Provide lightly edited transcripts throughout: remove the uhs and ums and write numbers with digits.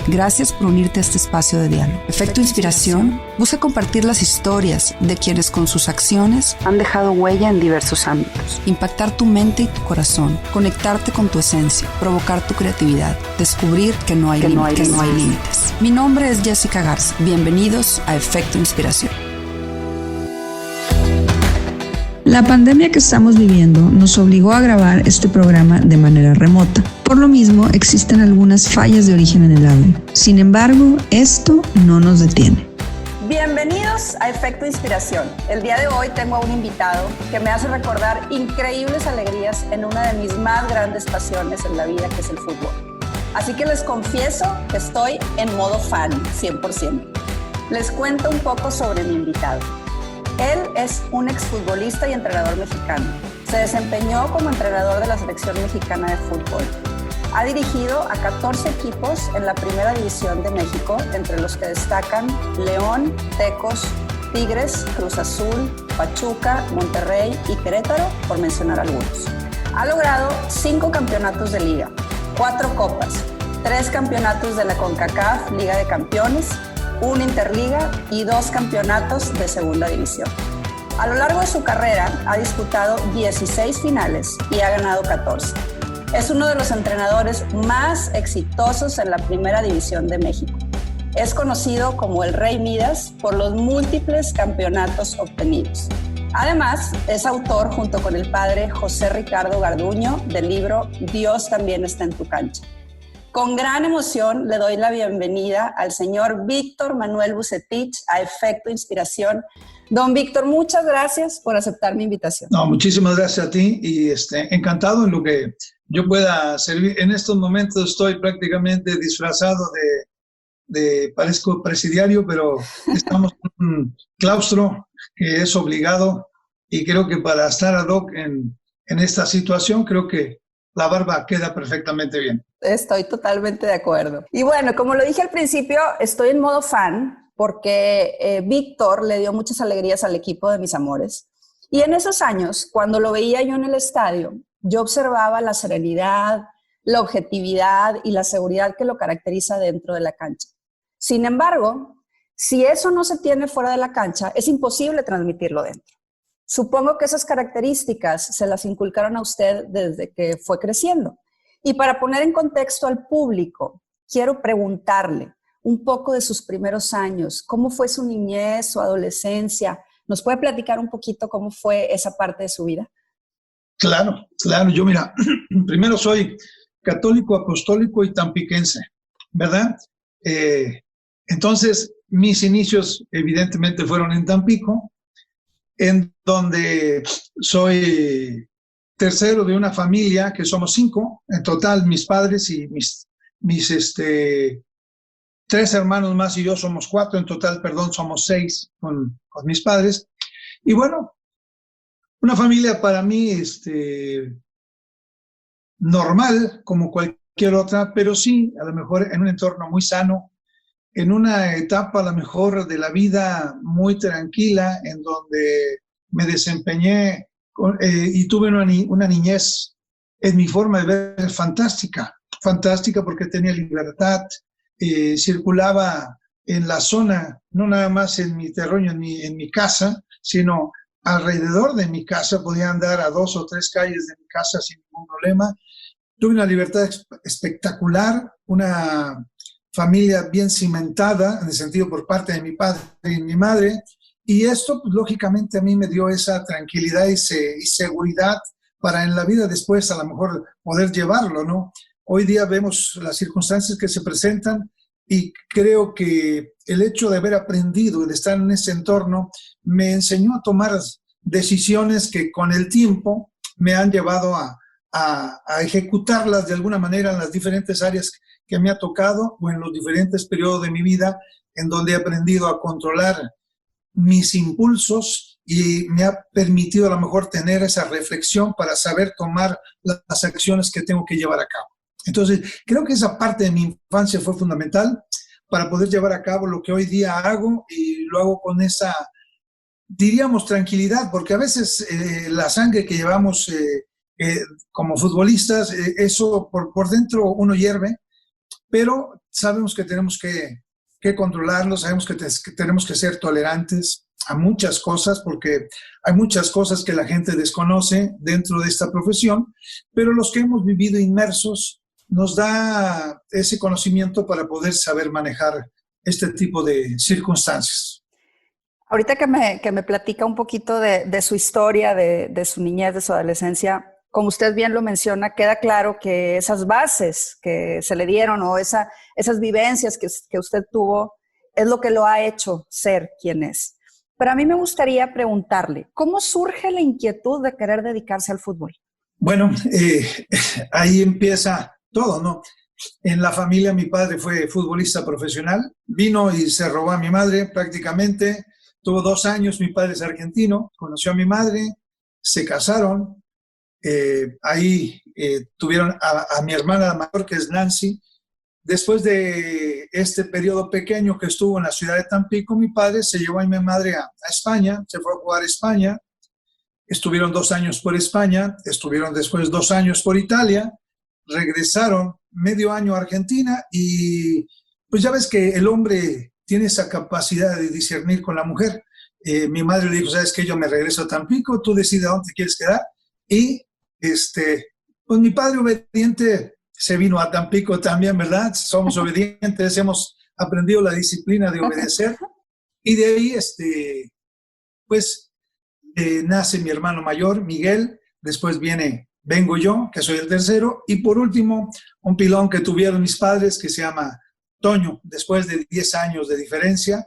Gracias por unirte a este espacio de diálogo. Efecto Inspiración busca compartir las historias de quienes con sus acciones han dejado huella en diversos ámbitos. Impactar tu mente y tu corazón, conectarte con tu esencia, provocar tu creatividad, descubrir que no hay límites. Mi nombre es Jessica Garza. Bienvenidos a Efecto Inspiración. La pandemia que estamos viviendo nos obligó a grabar este programa de manera remota. Por lo mismo, existen algunas fallas de origen en el audio. Sin embargo, esto no nos detiene. Bienvenidos a Efecto Inspiración. El día de hoy tengo a un invitado que me hace recordar increíbles alegrías en una de mis más grandes pasiones en la vida, que es el fútbol. Así que les confieso que estoy en modo fan, 100%. Les cuento un poco sobre mi invitado. Él es un exfutbolista y entrenador mexicano. Se desempeñó como entrenador de la selección mexicana de fútbol. Ha dirigido a 14 equipos en la Primera División de México, entre los que destacan León, Tecos, Tigres, Cruz Azul, Pachuca, Monterrey y Querétaro, por mencionar algunos. Ha logrado 5 campeonatos de liga, 4 copas, 3 campeonatos de la CONCACAF Liga de Campeones, una Interliga y 2 campeonatos de Segunda División. A lo largo de su carrera ha disputado 16 finales y ha ganado 14. Es uno de los entrenadores más exitosos en la Primera División de México. Es conocido como el Rey Midas por los múltiples campeonatos obtenidos. Además, es autor, junto con el padre José Ricardo Garduño, del libro Dios también está en tu cancha. Con gran emoción le doy la bienvenida al señor Víctor Manuel Vucetich a Efecto Inspiración. Don Víctor, muchas gracias por aceptar mi invitación. No, muchísimas gracias a ti y encantado en lo que yo pueda servir. En estos momentos estoy prácticamente disfrazado parezco presidiario, pero estamos en un claustro que es obligado y creo que para estar ad hoc en esta situación, creo que la barba queda perfectamente bien. Estoy totalmente de acuerdo. Y bueno, como lo dije al principio, estoy en modo fan porque Víctor le dio muchas alegrías al equipo de mis amores. Y en esos años, cuando lo veía yo en el estadio, yo observaba la serenidad, la objetividad y la seguridad que lo caracteriza dentro de la cancha. Sin embargo, si eso no se tiene fuera de la cancha, es imposible transmitirlo dentro. Supongo que esas características se las inculcaron a usted desde que fue creciendo. Y para poner en contexto al público, quiero preguntarle un poco de sus primeros años. ¿Cómo fue su niñez, su adolescencia? ¿Nos puede platicar un poquito cómo fue esa parte de su vida? Claro. Yo, mira, primero soy católico, apostólico y tampiquense, ¿verdad? Entonces, mis inicios evidentemente fueron en Tampico, en donde soy tercero de una familia que somos 5, en total mis padres y mis 3 hermanos más y yo somos 4, en total, somos 6 con mis padres. Y bueno, una familia para mí normal, como cualquier otra, pero sí, a lo mejor en un entorno muy sano, en una etapa a lo mejor de la vida muy tranquila, en donde me desempeñé y tuve una niñez, en mi forma de ver, fantástica porque tenía libertad, circulaba en la zona, no nada más en mi terruño, en mi casa, sino alrededor de mi casa, podía andar a 2 o 3 calles de mi casa sin ningún problema. Tuve una libertad espectacular, una familia bien cimentada, en el sentido por parte de mi padre y mi madre, y esto, pues, lógicamente a mí me dio esa tranquilidad y seguridad para en la vida después a lo mejor poder llevarlo, ¿no? Hoy día vemos las circunstancias que se presentan y creo que el hecho de haber aprendido y de estar en ese entorno me enseñó a tomar decisiones que con el tiempo me han llevado a ejecutarlas de alguna manera en las diferentes áreas que me ha tocado o en los diferentes periodos de mi vida, en donde he aprendido a controlar mis impulsos y me ha permitido a lo mejor tener esa reflexión para saber tomar las acciones que tengo que llevar a cabo. Entonces, creo que esa parte de mi infancia fue fundamental para poder llevar a cabo lo que hoy día hago, y lo hago con esa, diríamos, tranquilidad, porque a veces la sangre que llevamos como futbolistas, eso por dentro uno hierve, pero sabemos que tenemos que controlarlo, sabemos que tenemos que ser tolerantes a muchas cosas, porque hay muchas cosas que la gente desconoce dentro de esta profesión, pero los que hemos vivido inmersos nos da ese conocimiento para poder saber manejar este tipo de circunstancias. Ahorita que me platica un poquito de su historia, de su niñez, de su adolescencia, como usted bien lo menciona, queda claro que esas bases que se le dieron o esas vivencias que usted tuvo es lo que lo ha hecho ser quien es. Pero a mí me gustaría preguntarle, ¿cómo surge la inquietud de querer dedicarse al fútbol? Bueno, ahí empieza todo, ¿no? En la familia mi padre fue futbolista profesional, vino y se robó a mi madre prácticamente, tuvo 2 años, mi padre es argentino, conoció a mi madre, se casaron, ahí tuvieron a mi hermana mayor, que es Nancy. Después de este periodo pequeño que estuvo en la ciudad de Tampico, mi padre se llevó a mi madre a España, se fue a jugar a España, estuvieron 2 años por España, estuvieron después 2 años por Italia, regresaron medio año a Argentina y pues ya ves que el hombre tiene esa capacidad de discernir con la mujer. Mi madre le dijo, ¿sabes qué? Yo me regreso a Tampico, tú decides a dónde te quieres quedar. Y pues mi padre obediente se vino a Tampico también, ¿verdad? Somos obedientes, hemos aprendido la disciplina de obedecer. Y de ahí, pues, nace mi hermano mayor, Miguel, después vengo yo, que soy el tercero, y por último, un pilón que tuvieron mis padres, que se llama Toño, después de 10 años de diferencia.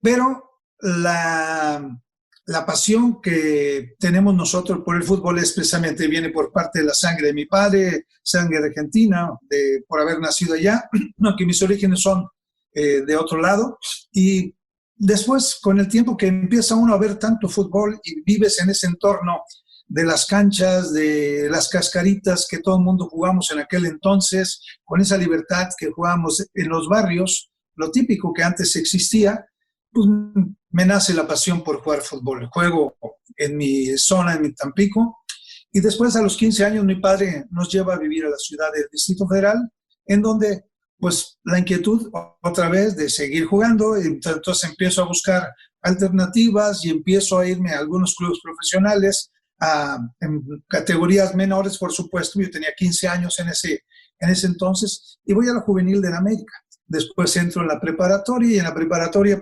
Pero la pasión que tenemos nosotros por el fútbol precisamente viene por parte de la sangre de mi padre, sangre argentina, por haber nacido allá, aunque mis orígenes son de otro lado. Y después, con el tiempo que empieza uno a ver tanto fútbol y vives en ese entorno de las canchas, de las cascaritas que todo el mundo jugamos en aquel entonces, con esa libertad que jugábamos en los barrios, lo típico que antes existía, pues me nace la pasión por jugar fútbol. Juego en mi zona, en mi Tampico, y después a los 15 años mi padre nos lleva a vivir a la ciudad del Distrito Federal, en donde pues la inquietud otra vez de seguir jugando, y entonces empiezo a buscar alternativas y empiezo a irme a algunos clubes profesionales, en categorías menores, por supuesto. Yo tenía 15 años en ese entonces, y voy a la Juvenil de la América. Después entro en la preparatoria, y en la preparatoria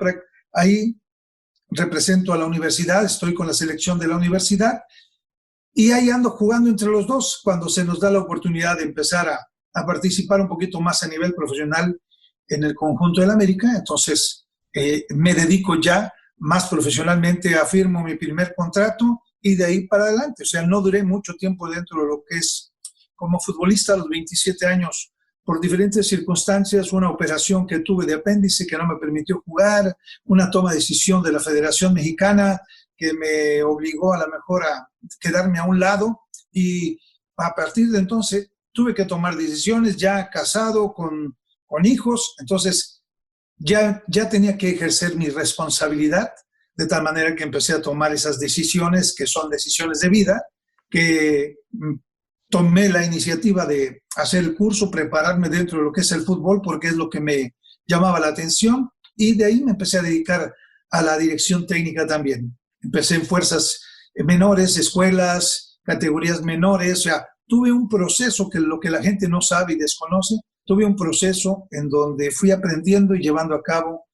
ahí represento a la universidad, estoy con la selección de la universidad, y ahí ando jugando entre los dos cuando se nos da la oportunidad de empezar a participar un poquito más a nivel profesional en el conjunto de la América. Entonces me dedico ya más profesionalmente, afirmo mi primer contrato y de ahí para adelante. O sea, no duré mucho tiempo dentro de lo que es como futbolista. A los 27 años, por diferentes circunstancias, una operación que tuve de apéndice que no me permitió jugar, una toma de decisión de la Federación Mexicana que me obligó a lo mejor a quedarme a un lado, y a partir de entonces tuve que tomar decisiones, ya casado, con hijos. Entonces ya tenía que ejercer mi responsabilidad, de tal manera que empecé a tomar esas decisiones que son decisiones de vida, que tomé la iniciativa de hacer el curso, prepararme dentro de lo que es el fútbol, porque es lo que me llamaba la atención, y de ahí me empecé a dedicar a la dirección técnica también. Empecé en fuerzas menores, escuelas, categorías menores. O sea, tuve un proceso que lo que la gente no sabe y desconoce, tuve un proceso en donde fui aprendiendo y llevando a cabo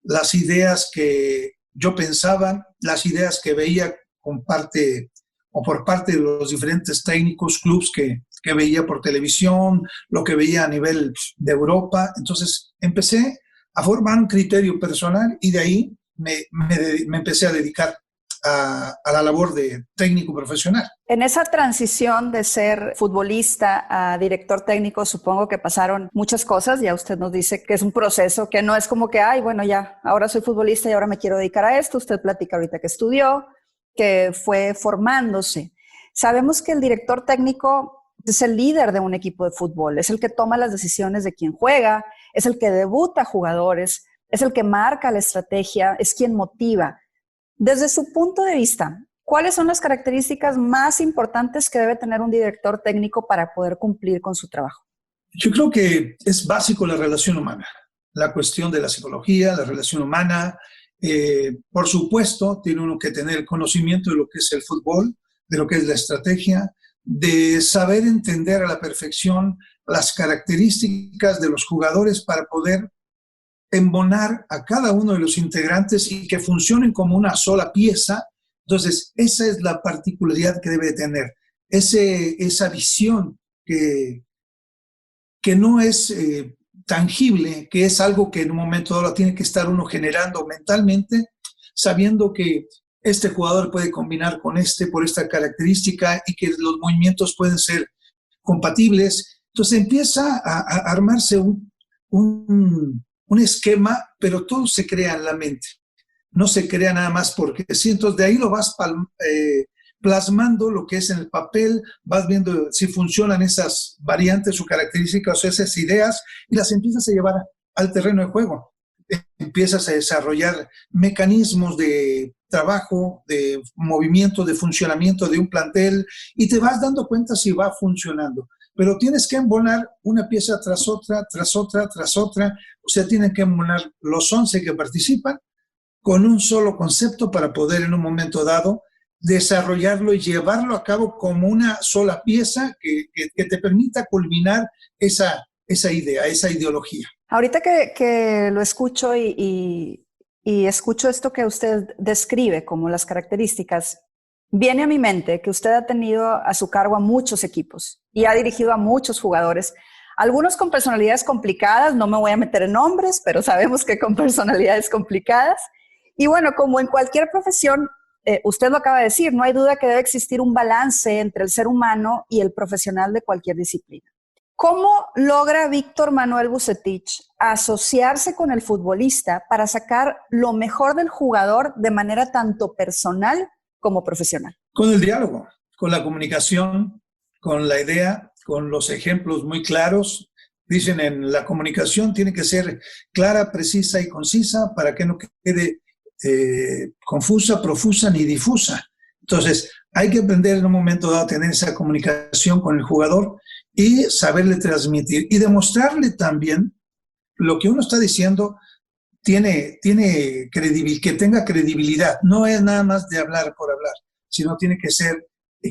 las ideas que yo pensaba, las ideas que veía por parte de los diferentes técnicos, clubs que veía por televisión, lo que veía a nivel de Europa. Entonces empecé a formar un criterio personal, y de ahí me empecé a dedicar a la labor de técnico profesional. En esa transición de ser futbolista a director técnico, supongo que pasaron muchas cosas. Ya usted nos dice que es un proceso, que no es como que, ay, bueno, ya, ahora soy futbolista y ahora me quiero dedicar a esto. Usted platica ahorita que estudió, que fue formándose. Sabemos que el director técnico es el líder de un equipo de fútbol, es el que toma las decisiones de quién juega, es el que debuta jugadores, es el que marca la estrategia, es quien motiva. Desde su punto de vista, ¿cuáles son las características más importantes que debe tener un director técnico para poder cumplir con su trabajo? Yo creo que es básico la relación humana, la cuestión de la psicología, la relación humana. Por supuesto, tiene uno que tener conocimiento de lo que es el fútbol, de lo que es la estrategia, de saber entender a la perfección las características de los jugadores para poder embonar a cada uno de los integrantes y que funcionen como una sola pieza. Entonces, esa es la particularidad que debe tener, esa visión que no es tangible, que es algo que en un momento dado tiene que estar uno generando mentalmente, sabiendo que este jugador puede combinar con este por esta característica y que los movimientos pueden ser compatibles. Entonces empieza a armarse un esquema, pero todo se crea en la mente. No se crea nada más porque sí. Entonces de ahí lo vas plasmando lo que es en el papel, vas viendo si funcionan esas variantes o características o esas ideas y las empiezas a llevar al terreno de juego. Empiezas a desarrollar mecanismos de trabajo, de movimiento, de funcionamiento de un plantel y te vas dando cuenta si va funcionando. Pero tienes que embonar una pieza tras otra, tras otra, tras otra. O sea, tienen que embonar los 11 que participan con un solo concepto para poder en un momento dado desarrollarlo y llevarlo a cabo como una sola pieza que te permita culminar esa idea, esa ideología. Ahorita que lo escucho y escucho esto que usted describe como las características, viene a mi mente que usted ha tenido a su cargo a muchos equipos y ha dirigido a muchos jugadores, algunos con personalidades complicadas, no me voy a meter en nombres, pero sabemos que con personalidades complicadas. Y bueno, como en cualquier profesión, usted lo acaba de decir, no hay duda que debe existir un balance entre el ser humano y el profesional de cualquier disciplina. ¿Cómo logra Víctor Manuel Vucetich asociarse con el futbolista para sacar lo mejor del jugador de manera tanto personal como profesional? Con el diálogo, con la comunicación, con la idea, con los ejemplos muy claros. Dicen en la comunicación tiene que ser clara, precisa y concisa para que no quede confusa, profusa ni difusa. Entonces, hay que aprender en un momento dado a tener esa comunicación con el jugador y saberle transmitir y demostrarle también lo que uno está diciendo tiene que tenga credibilidad. No es nada más de hablar por hablar, sino tiene que ser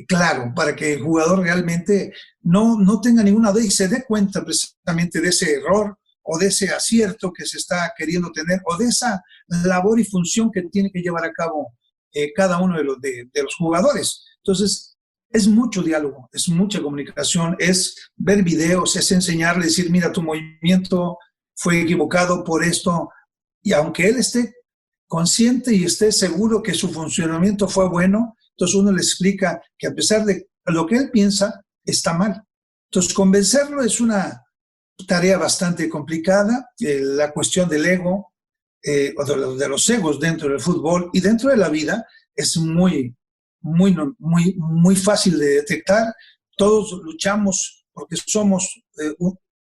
claro para que el jugador realmente no tenga ninguna duda y se dé cuenta precisamente de ese error o de ese acierto que se está queriendo tener o de esa labor y función que tiene que llevar a cabo cada uno de los jugadores. Entonces, es mucho diálogo, es mucha comunicación, es ver videos, es enseñarle, decir, mira, tu movimiento fue equivocado por esto, y aunque él esté consciente y esté seguro que su funcionamiento fue bueno, entonces uno le explica que a pesar de lo que él piensa, está mal. Entonces, convencerlo es una tarea bastante complicada. La cuestión del ego, o de los egos dentro del fútbol y dentro de la vida es muy fácil de detectar. Todos luchamos porque somos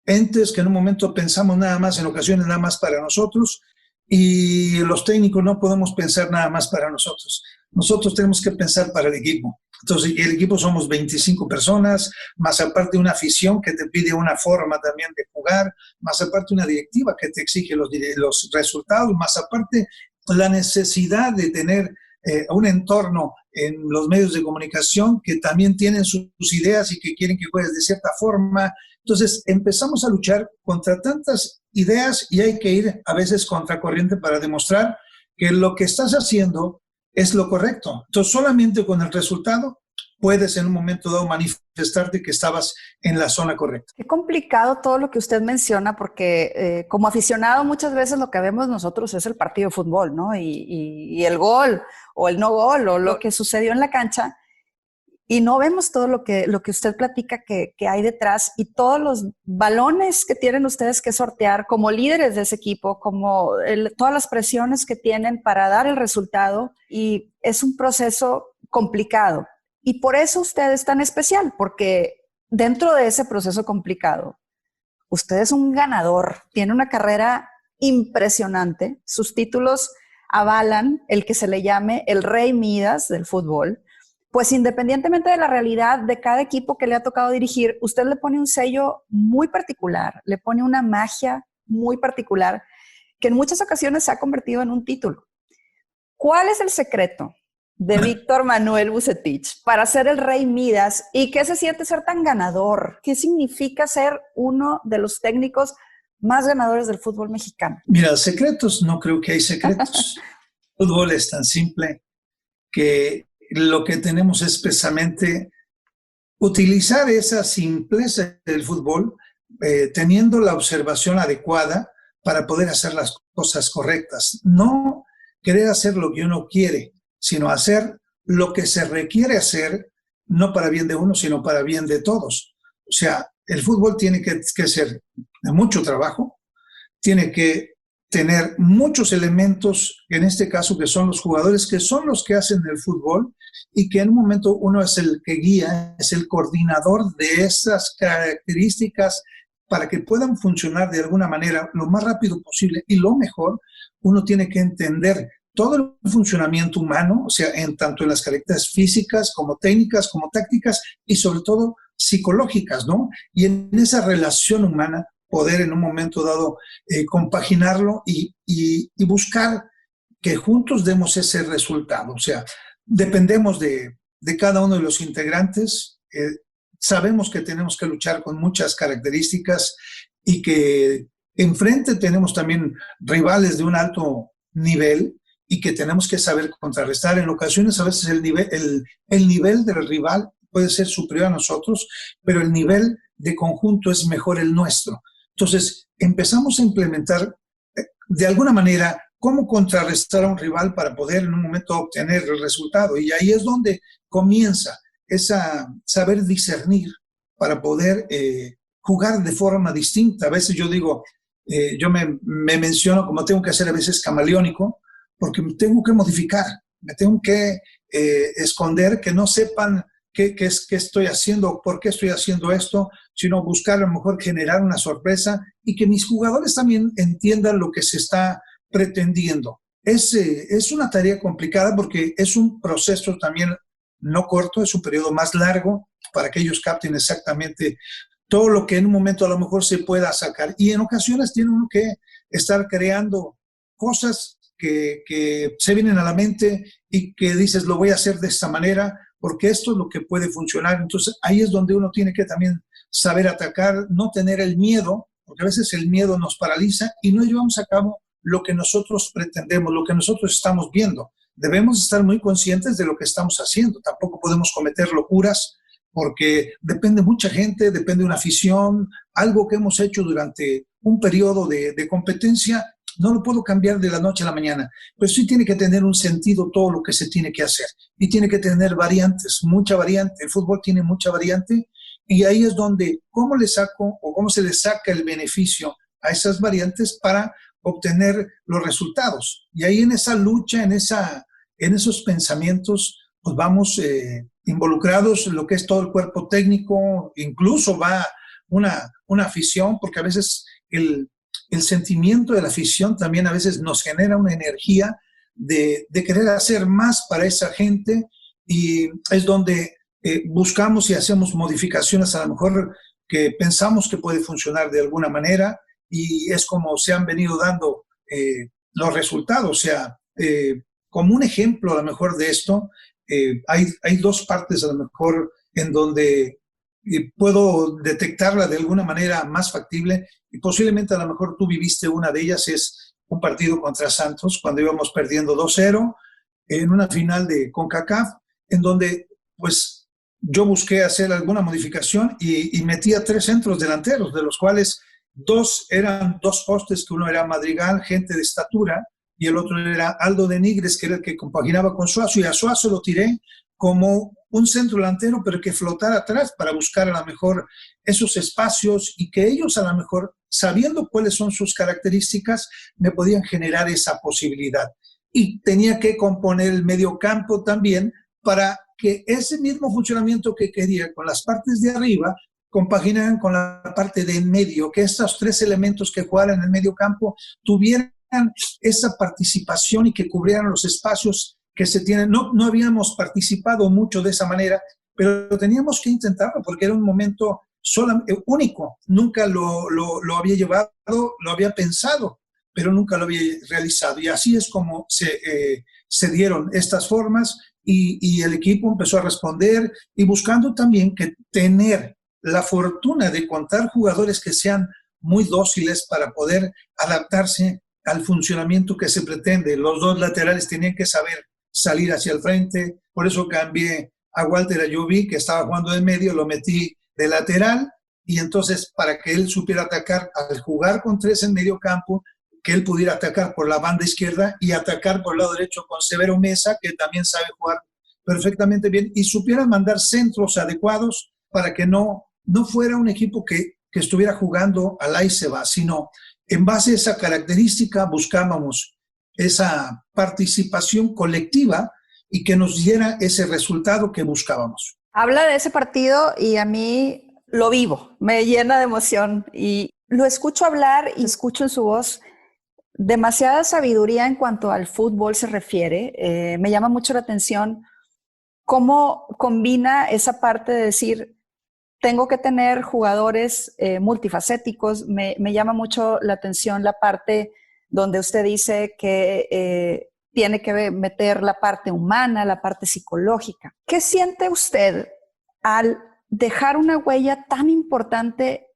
entes que en un momento pensamos nada más, en ocasiones nada más para nosotros, y los técnicos no podemos pensar nada más para nosotros. Nosotros tenemos que pensar para el equipo. Entonces, el equipo somos 25 personas, más aparte una afición que te pide una forma también de jugar, más aparte una directiva que te exige los resultados, más aparte la necesidad de tener un entorno en los medios de comunicación que también tienen sus ideas y que quieren que juegues de cierta forma. Entonces empezamos a luchar contra tantas ideas y hay que ir a veces contracorriente para demostrar que lo que estás haciendo es lo correcto. Entonces solamente con el resultado puedes en un momento dado manifestarte que estabas en la zona correcta. Qué complicado todo lo que usted menciona, porque como aficionado muchas veces lo que vemos nosotros es el partido de fútbol, ¿no? Y el gol o el no gol o lo que sucedió en la cancha, y no vemos todo lo que usted platica que hay detrás y todos los balones que tienen ustedes que sortear como líderes de ese equipo, como todas las presiones que tienen para dar el resultado, y es un proceso complicado. Y por eso usted es tan especial, porque dentro de ese proceso complicado, usted es un ganador, tiene una carrera impresionante, sus títulos avalan el que se le llame el Rey Midas del fútbol, pues independientemente de la realidad de cada equipo que le ha tocado dirigir, usted le pone un sello muy particular, le pone una magia muy particular que en muchas ocasiones se ha convertido en un título. ¿Cuál es el secreto de Víctor Manuel Vucetich para ser el Rey Midas y qué se siente ser tan ganador? ¿Qué significa ser uno de los técnicos más ganadores del fútbol mexicano? Mira, secretos, no creo que hay secretos. El fútbol es tan simple que lo que tenemos es precisamente utilizar esa simpleza del fútbol, teniendo la observación adecuada para poder hacer las cosas correctas. No querer hacer lo que uno quiere, sino hacer lo que se requiere hacer, no para bien de uno, sino para bien de todos. O sea, el fútbol tiene que ser de mucho trabajo, tiene que tener muchos elementos, en este caso que son los jugadores, que son los que hacen el fútbol y que en un momento uno es el que guía, es el coordinador de esas características para que puedan funcionar de alguna manera lo más rápido posible. Y lo mejor, uno tiene que entender todo el funcionamiento humano, o sea, tanto en las características físicas como técnicas, como tácticas y sobre todo psicológicas, ¿no? Y en esa relación humana poder en un momento dado compaginarlo y buscar que juntos demos ese resultado. O sea, dependemos de cada uno de los integrantes, sabemos que tenemos que luchar con muchas características y que enfrente tenemos también rivales de un alto nivel y que tenemos que saber contrarrestar. En ocasiones a veces el nivel del rival puede ser superior a nosotros, pero el nivel de conjunto es mejor el nuestro. Entonces, empezamos a implementar de alguna manera cómo contrarrestar a un rival para poder en un momento obtener el resultado. Y ahí es donde comienza esa saber discernir para poder jugar de forma distinta. A veces yo digo, yo me menciono como tengo que ser a veces camaleónico, porque me tengo que modificar, me tengo que esconder, que no sepan qué estoy haciendo, por qué estoy haciendo esto, sino buscar a lo mejor generar una sorpresa y que mis jugadores también entiendan lo que se está pretendiendo. Es una tarea complicada porque es un proceso también no corto, es un periodo más largo para que ellos capten exactamente todo lo que en un momento a lo mejor se pueda sacar. Y en ocasiones tiene uno que estar creando cosas que se vienen a la mente y que dices, lo voy a hacer de esta manera porque esto es lo que puede funcionar. Entonces ahí es donde uno tiene que también saber atacar, no tener el miedo, porque a veces el miedo nos paraliza y no llevamos a cabo lo que nosotros pretendemos, lo que nosotros estamos viendo. Debemos estar muy conscientes de lo que estamos haciendo. Tampoco podemos cometer locuras porque depende mucha gente, depende una afición, algo que hemos hecho durante un periodo de competencia, no lo puedo cambiar de la noche a la mañana. Pues sí tiene que tener un sentido todo lo que se tiene que hacer y tiene que tener variantes, mucha variante. El fútbol tiene mucha variante y ahí es donde cómo le saco o cómo se le saca el beneficio a esas variantes para obtener los resultados. Y ahí en esa lucha, en esos pensamientos, pues vamos involucrados en lo que es todo el cuerpo técnico, incluso va una afición, porque a veces el sentimiento de la afición también a veces nos genera una energía de querer hacer más para esa gente y es donde buscamos y hacemos modificaciones a lo mejor que pensamos que puede funcionar de alguna manera y es como se han venido dando los resultados. O sea, como un ejemplo a lo mejor de esto, hay dos partes a lo mejor en donde puedo detectarla de alguna manera más factible y posiblemente a lo mejor tú viviste una de ellas, es un partido contra Santos cuando íbamos perdiendo 2-0 en una final de CONCACAF, en donde pues yo busqué hacer alguna modificación y metía 3 centros delanteros, de los cuales 2 eran 2 postes, que uno era Madrigal, gente de estatura, y el otro era Aldo de Nigres, que era el que compaginaba con Suazo, y a Suazo lo tiré como un centro delantero, pero que flotara atrás para buscar a lo mejor esos espacios y que ellos a lo mejor, sabiendo cuáles son sus características, me podían generar esa posibilidad. Y tenía que componer el medio campo también para que ese mismo funcionamiento que quería con las partes de arriba compaginaran con la parte de en medio, que estos 3 elementos que jugaran en el medio campo tuvieran esa participación y que cubrieran los espacios que se tienen. No habíamos participado mucho de esa manera, pero teníamos que intentarlo porque era un momento único. Nunca lo había llevado, lo había pensado, pero nunca lo había realizado. Y así es como se dieron estas formas y el equipo empezó a responder y buscando también que tener la fortuna de contar jugadores que sean muy dóciles para poder adaptarse al funcionamiento que se pretende. Los dos laterales tenían que saber salir hacia el frente, por eso cambié a Walter Ayoví, que estaba jugando de medio, lo metí de lateral, y entonces para que él supiera atacar, al jugar con 3 en medio campo, que él pudiera atacar por la banda izquierda y atacar por el lado derecho con Severo Mesa, que también sabe jugar perfectamente bien, y supiera mandar centros adecuados para que no fuera un equipo que estuviera jugando al ahí se va, sino en base a esa característica buscábamos esa participación colectiva y que nos diera ese resultado que buscábamos. Habla de ese partido y a mí lo vivo, me llena de emoción y lo escucho hablar y escucho en su voz demasiada sabiduría en cuanto al fútbol se refiere. Me llama mucho la atención cómo combina esa parte de decir, tengo que tener jugadores multifacéticos. Me llama mucho la atención la parte donde usted dice que tiene que meter la parte humana, la parte psicológica. ¿Qué siente usted al dejar una huella tan importante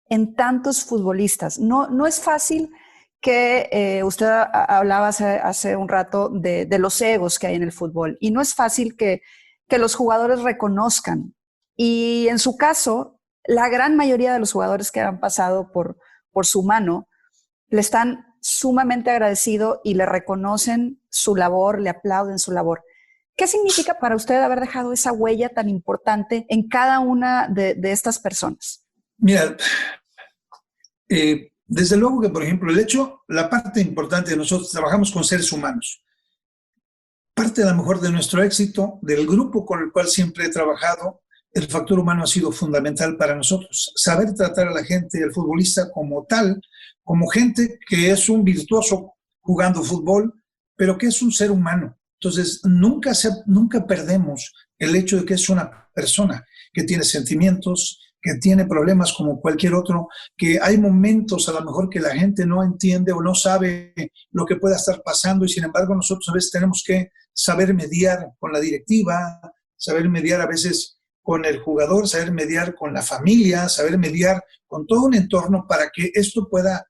en tantos futbolistas? No es fácil que usted hablaba hace un rato de los egos que hay en el fútbol y no es fácil que los jugadores reconozcan. Y en su caso, la gran mayoría de los jugadores que han pasado por su mano le están sumamente agradecidos y le reconocen su labor, le aplauden su labor. ¿Qué significa para usted haber dejado esa huella tan importante en cada una de estas personas? Mira, desde luego que, por ejemplo, la parte importante de nosotros, trabajamos con seres humanos. Parte a lo mejor de nuestro éxito, del grupo con el cual siempre he trabajado, el factor humano ha sido fundamental para nosotros. Saber tratar a la gente, al futbolista como tal, como gente que es un virtuoso jugando fútbol, pero que es un ser humano. Entonces, nunca perdemos el hecho de que es una persona que tiene sentimientos, que tiene problemas como cualquier otro, que hay momentos a lo mejor que la gente no entiende o no sabe lo que pueda estar pasando y sin embargo nosotros a veces tenemos que saber mediar con la directiva, saber mediar a veces con el jugador, saber mediar con la familia, saber mediar con todo un entorno para que esto pueda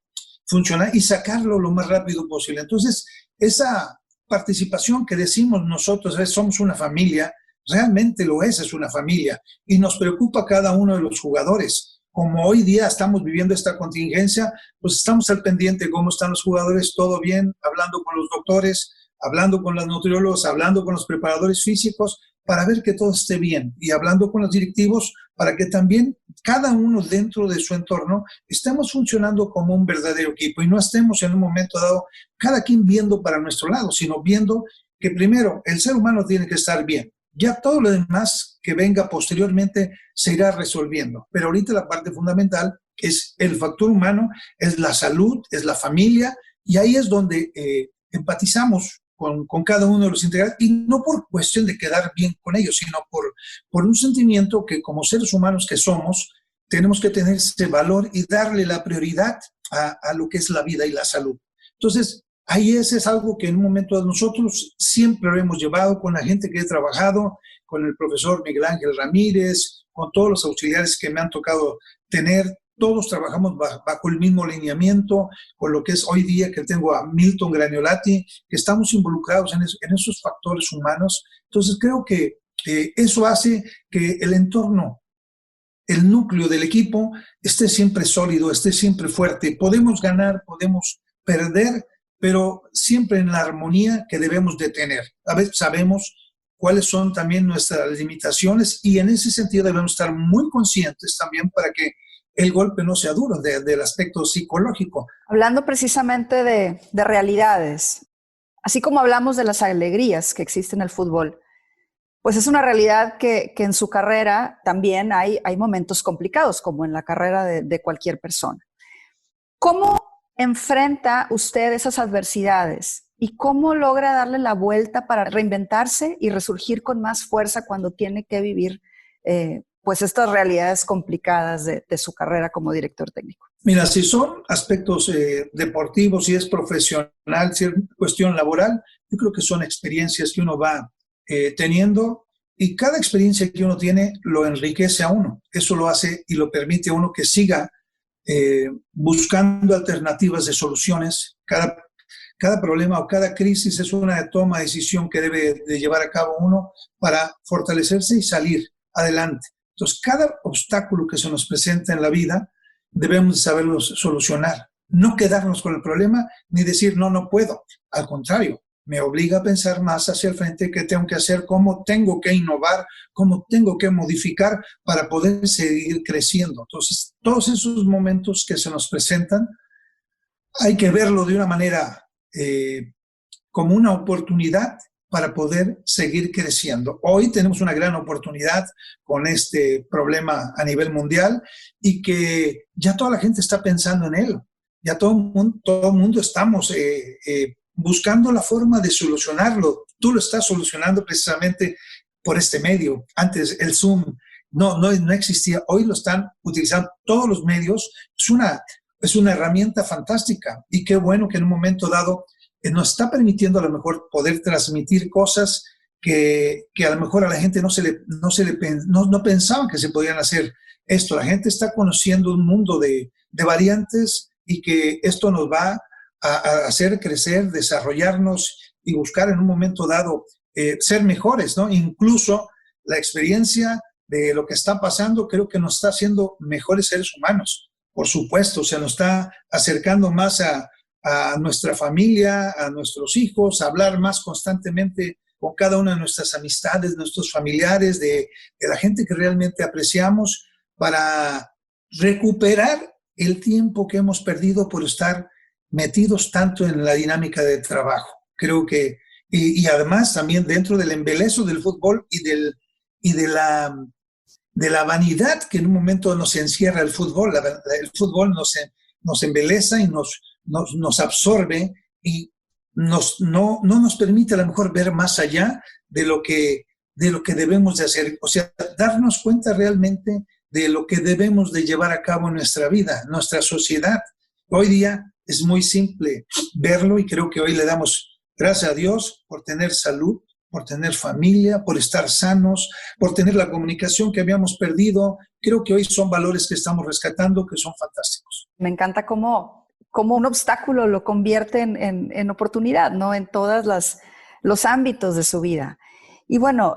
funcionar y sacarlo lo más rápido posible. Entonces, esa participación que decimos nosotros, a veces somos una familia, realmente lo es una familia y nos preocupa cada uno de los jugadores. Como hoy día estamos viviendo esta contingencia, pues estamos al pendiente de cómo están los jugadores, todo bien, hablando con los doctores, hablando con los nutriólogos, hablando con los preparadores físicos, para ver que todo esté bien y hablando con los directivos para que también cada uno dentro de su entorno estemos funcionando como un verdadero equipo y no estemos en un momento dado cada quien viendo para nuestro lado, sino viendo que primero el ser humano tiene que estar bien. Ya todo lo demás que venga posteriormente se irá resolviendo. Pero ahorita la parte fundamental es el factor humano, es la salud, es la familia y ahí es donde empatizamos con cada uno de los integrantes, y no por cuestión de quedar bien con ellos, sino por un sentimiento que como seres humanos que somos, tenemos que tener ese valor y darle la prioridad a lo que es la vida y la salud. Entonces, ahí ese es algo que en un momento de nosotros siempre lo hemos llevado con la gente que he trabajado, con el profesor Miguel Ángel Ramírez, con todos los auxiliares que me han tocado tener. Todos trabajamos bajo el mismo lineamiento, con lo que es hoy día que tengo a Milton Graniolati, que estamos involucrados en esos factores humanos. Entonces creo que eso hace que el entorno, el núcleo del equipo esté siempre sólido, esté siempre fuerte. Podemos ganar, podemos perder, pero siempre en la armonía que debemos de tener. A veces sabemos cuáles son también nuestras limitaciones y en ese sentido debemos estar muy conscientes también para que el golpe no sea duro del aspecto psicológico. Hablando precisamente de realidades, así como hablamos de las alegrías que existen en el fútbol, pues es una realidad que en su carrera también hay momentos complicados, como en la carrera de cualquier persona. ¿Cómo enfrenta usted esas adversidades y cómo logra darle la vuelta para reinventarse y resurgir con más fuerza cuando tiene que vivir pues estas realidades complicadas de su carrera como director técnico. Mira, si son aspectos deportivos, si es profesional, si es cuestión laboral, yo creo que son experiencias que uno va teniendo, y cada experiencia que uno tiene lo enriquece a uno. Eso lo hace y lo permite a uno que siga buscando alternativas de soluciones. Cada problema o cada crisis es una toma de decisión que debe de llevar a cabo uno para fortalecerse y salir adelante. Entonces, cada obstáculo que se nos presenta en la vida debemos saberlo solucionar. No quedarnos con el problema ni decir no puedo. Al contrario, me obliga a pensar más hacia el frente qué tengo que hacer, cómo tengo que innovar, cómo tengo que modificar para poder seguir creciendo. Entonces, todos esos momentos que se nos presentan hay que verlo de una manera como una oportunidad para poder seguir creciendo. Hoy tenemos una gran oportunidad con este problema a nivel mundial y que ya toda la gente está pensando en él. Ya todo el mundo estamos buscando la forma de solucionarlo. Tú lo estás solucionando precisamente por este medio. Antes el Zoom no existía. Hoy lo están utilizando todos los medios. Es una herramienta fantástica y qué bueno que en un momento dado nos está permitiendo a lo mejor poder transmitir cosas que a lo mejor a la gente no pensaba que se podían hacer esto. La gente está conociendo un mundo de variantes y que esto nos va a hacer crecer, desarrollarnos y buscar en un momento dado ser mejores, ¿no? Incluso la experiencia de lo que está pasando creo que nos está haciendo mejores seres humanos. Por supuesto, se nos está acercando más a nuestra familia, a nuestros hijos, a hablar más constantemente con cada una de nuestras amistades, nuestros familiares, de la gente que realmente apreciamos, para recuperar el tiempo que hemos perdido por estar metidos tanto en la dinámica de trabajo. Creo que, y además también dentro del embelezo del fútbol y de la vanidad que en un momento nos encierra el fútbol. El fútbol nos embeleza y nos absorbe y no nos permite a lo mejor ver más allá de lo que debemos de hacer. O sea, darnos cuenta realmente de lo que debemos de llevar a cabo en nuestra vida, nuestra sociedad. Hoy día es muy simple verlo y creo que hoy le damos gracias a Dios por tener salud, por tener familia, por estar sanos, por tener la comunicación que habíamos perdido. Creo que hoy son valores que estamos rescatando que son fantásticos. Me encanta cómo un obstáculo lo convierte en oportunidad, ¿no? En todos los ámbitos de su vida. Y bueno,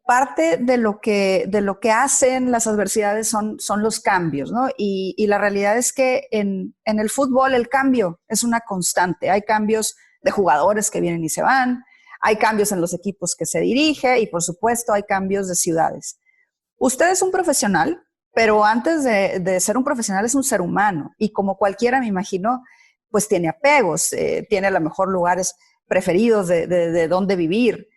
parte de lo que hacen las adversidades son los cambios, ¿no? Y la realidad es que en el fútbol el cambio es una constante. Hay cambios de jugadores que vienen y se van, hay cambios en los equipos que se dirige y, por supuesto, hay cambios de ciudades. Usted es un profesional, pero antes de ser un profesional es un ser humano y como cualquiera, me imagino, pues tiene apegos, tiene a lo mejor lugares preferidos de dónde vivir.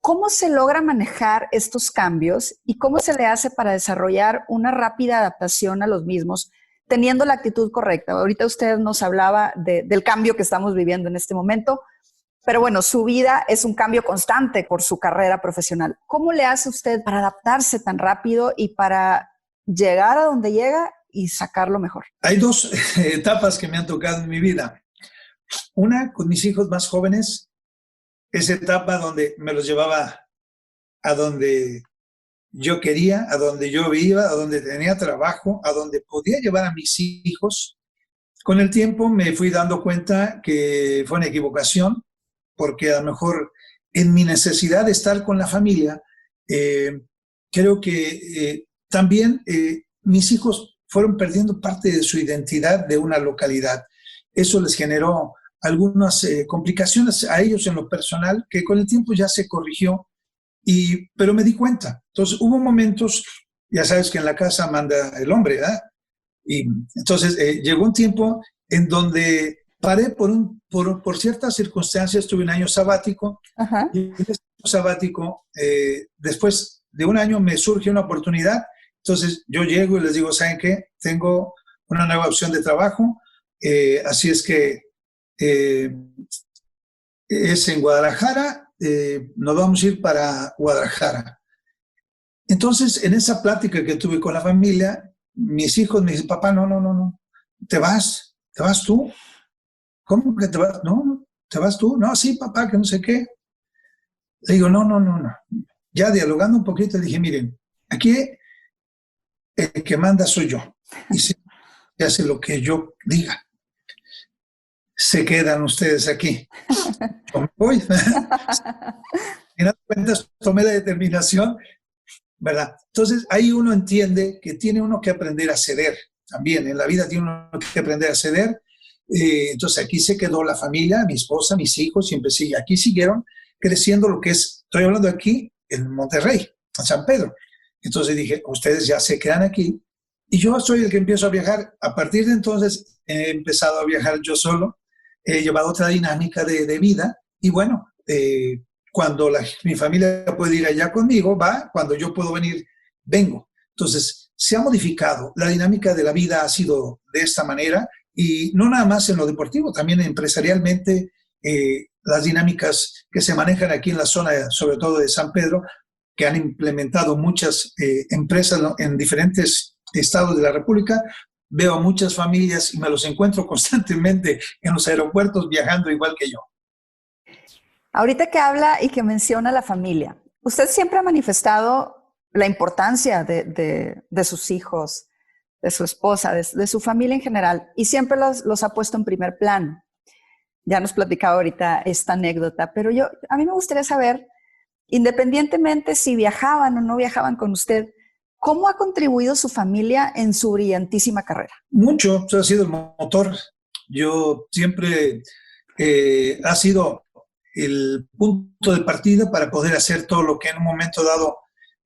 ¿Cómo se logra manejar estos cambios y cómo se le hace para desarrollar una rápida adaptación a los mismos, teniendo la actitud correcta? Ahorita usted nos hablaba del cambio que estamos viviendo en este momento, pero bueno, su vida es un cambio constante por su carrera profesional. ¿Cómo le hace usted para adaptarse tan rápido y para llegar a donde llega y sacarlo mejor? Hay dos etapas que me han tocado en mi vida. Una, con mis hijos más jóvenes, esa etapa donde me los llevaba a donde yo quería, a donde yo iba, a donde tenía trabajo, a donde podía llevar a mis hijos. Con el tiempo me fui dando cuenta que fue una equivocación, porque a lo mejor en mi necesidad de estar con la familia, creo que también mis hijos fueron perdiendo parte de su identidad de una localidad. Eso les generó algunas complicaciones a ellos en lo personal, que con el tiempo ya se corrigió, pero me di cuenta. Entonces hubo momentos, ya sabes que en la casa manda el hombre, ¿verdad? Y entonces llegó un tiempo en donde paré por ciertas circunstancias, tuve un año sabático. Ajá. Y en ese año sabático, después de un año me surge una oportunidad. Entonces yo llego y les digo, ¿saben qué? Tengo una nueva opción de trabajo, así es que es en Guadalajara, nos vamos a ir para Guadalajara. Entonces, en esa plática que tuve con la familia, mis hijos me dicen, papá, no, ¿te vas tú? ¿Cómo que te vas? No, ¿te vas tú? No, sí, papá, que no sé qué. Le digo, no. Ya dialogando un poquito, le dije, miren, aquí el que manda soy yo. Y se hace lo que yo diga. Se quedan ustedes aquí. Yo me voy. En las cuentas, tomé la determinación, ¿verdad? Entonces, ahí uno entiende que tiene uno que aprender a ceder. También en la vida tiene uno que aprender a ceder. Entonces, aquí se quedó la familia, mi esposa, mis hijos, siempre sigue. Aquí siguieron creciendo lo que es, estoy hablando aquí en Monterrey, en San Pedro. Entonces dije, ustedes ya se quedan aquí y yo soy el que empiezo a viajar. A partir de entonces he empezado a viajar yo solo, he llevado otra dinámica de vida y bueno, cuando mi familia puede ir allá conmigo, va, cuando yo puedo venir, vengo. Entonces se ha modificado, la dinámica de la vida ha sido de esta manera y no nada más en lo deportivo, también empresarialmente, las dinámicas que se manejan aquí en la zona, sobre todo de San Pedro, que han implementado muchas empresas en diferentes estados de la República. Veo a muchas familias y me los encuentro constantemente en los aeropuertos viajando igual que yo. Ahorita que habla y que menciona la familia, usted siempre ha manifestado la importancia de sus hijos, de su esposa, de su familia en general, y siempre los ha puesto en primer plano. Ya nos platicaba ahorita esta anécdota, pero a mí me gustaría saber, independientemente si viajaban o no viajaban con usted, ¿cómo ha contribuido su familia en su brillantísima carrera? Mucho, ha sido el motor. Yo siempre ha sido el punto de partida para poder hacer todo lo que en un momento dado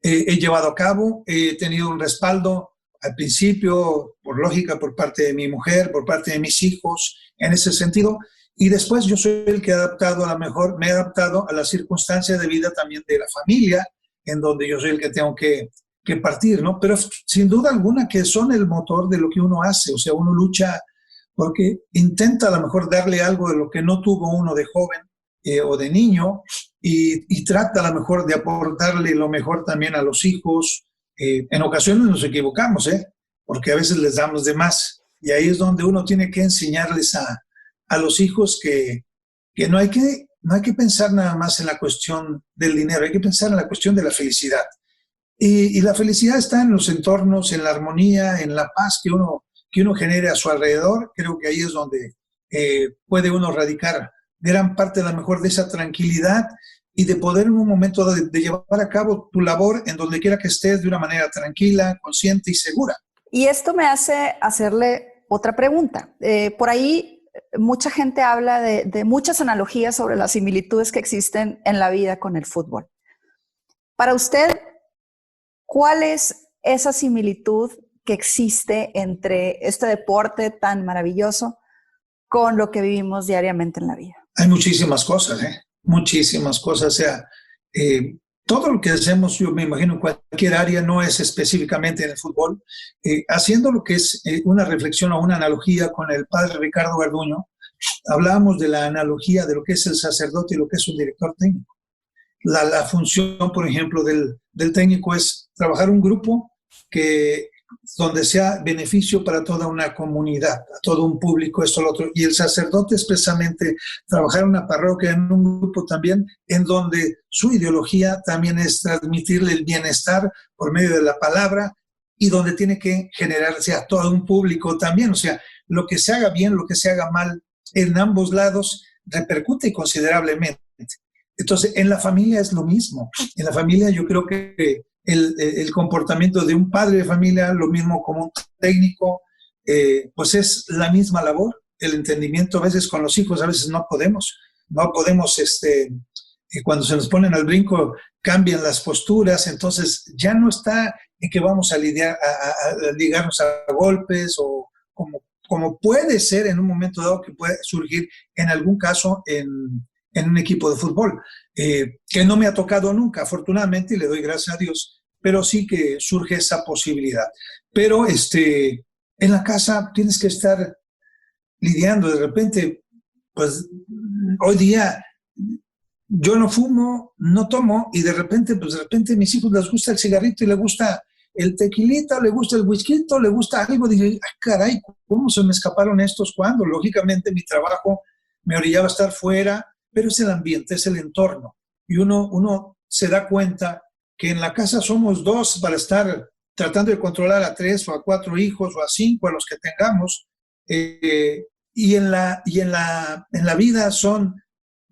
he llevado a cabo. He tenido un respaldo al principio, por lógica, por parte de mi mujer, por parte de mis hijos, en ese sentido. Y después yo soy el que me he adaptado a las circunstancias de vida también de la familia, en donde yo soy el que tengo que partir, ¿no? Pero sin duda alguna que son el motor de lo que uno hace, o sea, uno lucha porque intenta a lo mejor darle algo de lo que no tuvo uno de joven o de niño y trata a lo mejor de aportarle lo mejor también a los hijos. En ocasiones nos equivocamos, porque a veces les damos de más y ahí es donde uno tiene que enseñarles a los hijos que no hay que pensar nada más en la cuestión del dinero, hay que pensar en la cuestión de la felicidad. Y la felicidad está en los entornos, en la armonía, en la paz que uno genere a su alrededor. Creo que ahí es donde puede uno radicar gran parte a lo mejor de esa tranquilidad y de poder en un momento de llevar a cabo tu labor en donde quiera que estés de una manera tranquila, consciente y segura. Y esto me hace hacerle otra pregunta. Por ahí mucha gente habla de muchas analogías sobre las similitudes que existen en la vida con el fútbol. Para usted, ¿cuál es esa similitud que existe entre este deporte tan maravilloso con lo que vivimos diariamente en la vida? Hay muchísimas cosas, muchísimas cosas. O sea, todo lo que hacemos, yo me imagino en cualquier área, no es específicamente en el fútbol. Haciendo lo que es una reflexión o una analogía con el padre Ricardo Garduño, hablábamos de la analogía de lo que es el sacerdote y lo que es un director técnico. La función, por ejemplo, del técnico es trabajar un grupo donde sea beneficio para toda una comunidad, a todo un público, esto, lo otro. Y el sacerdote es precisamente trabajar en una parroquia, en un grupo también, en donde su ideología también es transmitirle el bienestar por medio de la palabra y donde tiene que generarse a todo un público también. O sea, lo que se haga bien, lo que se haga mal, en ambos lados repercute considerablemente. Entonces, en la familia es lo mismo. En la familia yo creo que el comportamiento de un padre de familia, lo mismo como un técnico, pues es la misma labor. El entendimiento a veces con los hijos, a veces no podemos, cuando se nos ponen al brinco, cambian las posturas, entonces ya no está en que vamos a ligarnos a golpes o como puede ser en un momento dado que puede surgir en algún caso en un equipo de fútbol, que no me ha tocado nunca, afortunadamente, y le doy gracias a Dios, pero sí que surge esa posibilidad. Pero en la casa tienes que estar lidiando, de repente, pues hoy día yo no fumo, no tomo, y de repente a mis hijos les gusta el cigarrito y les gusta el tequilita, le gusta el whisky, le gusta algo. Digo, ay, caray, ¿cómo se me escaparon estos? ¿Cuándo? Lógicamente mi trabajo me orillaba a estar fuera, pero es el ambiente, es el entorno. Y uno se da cuenta que en la casa somos dos para estar tratando de controlar a 3 o a 4 hijos o a 5, a los que tengamos. Y en la vida son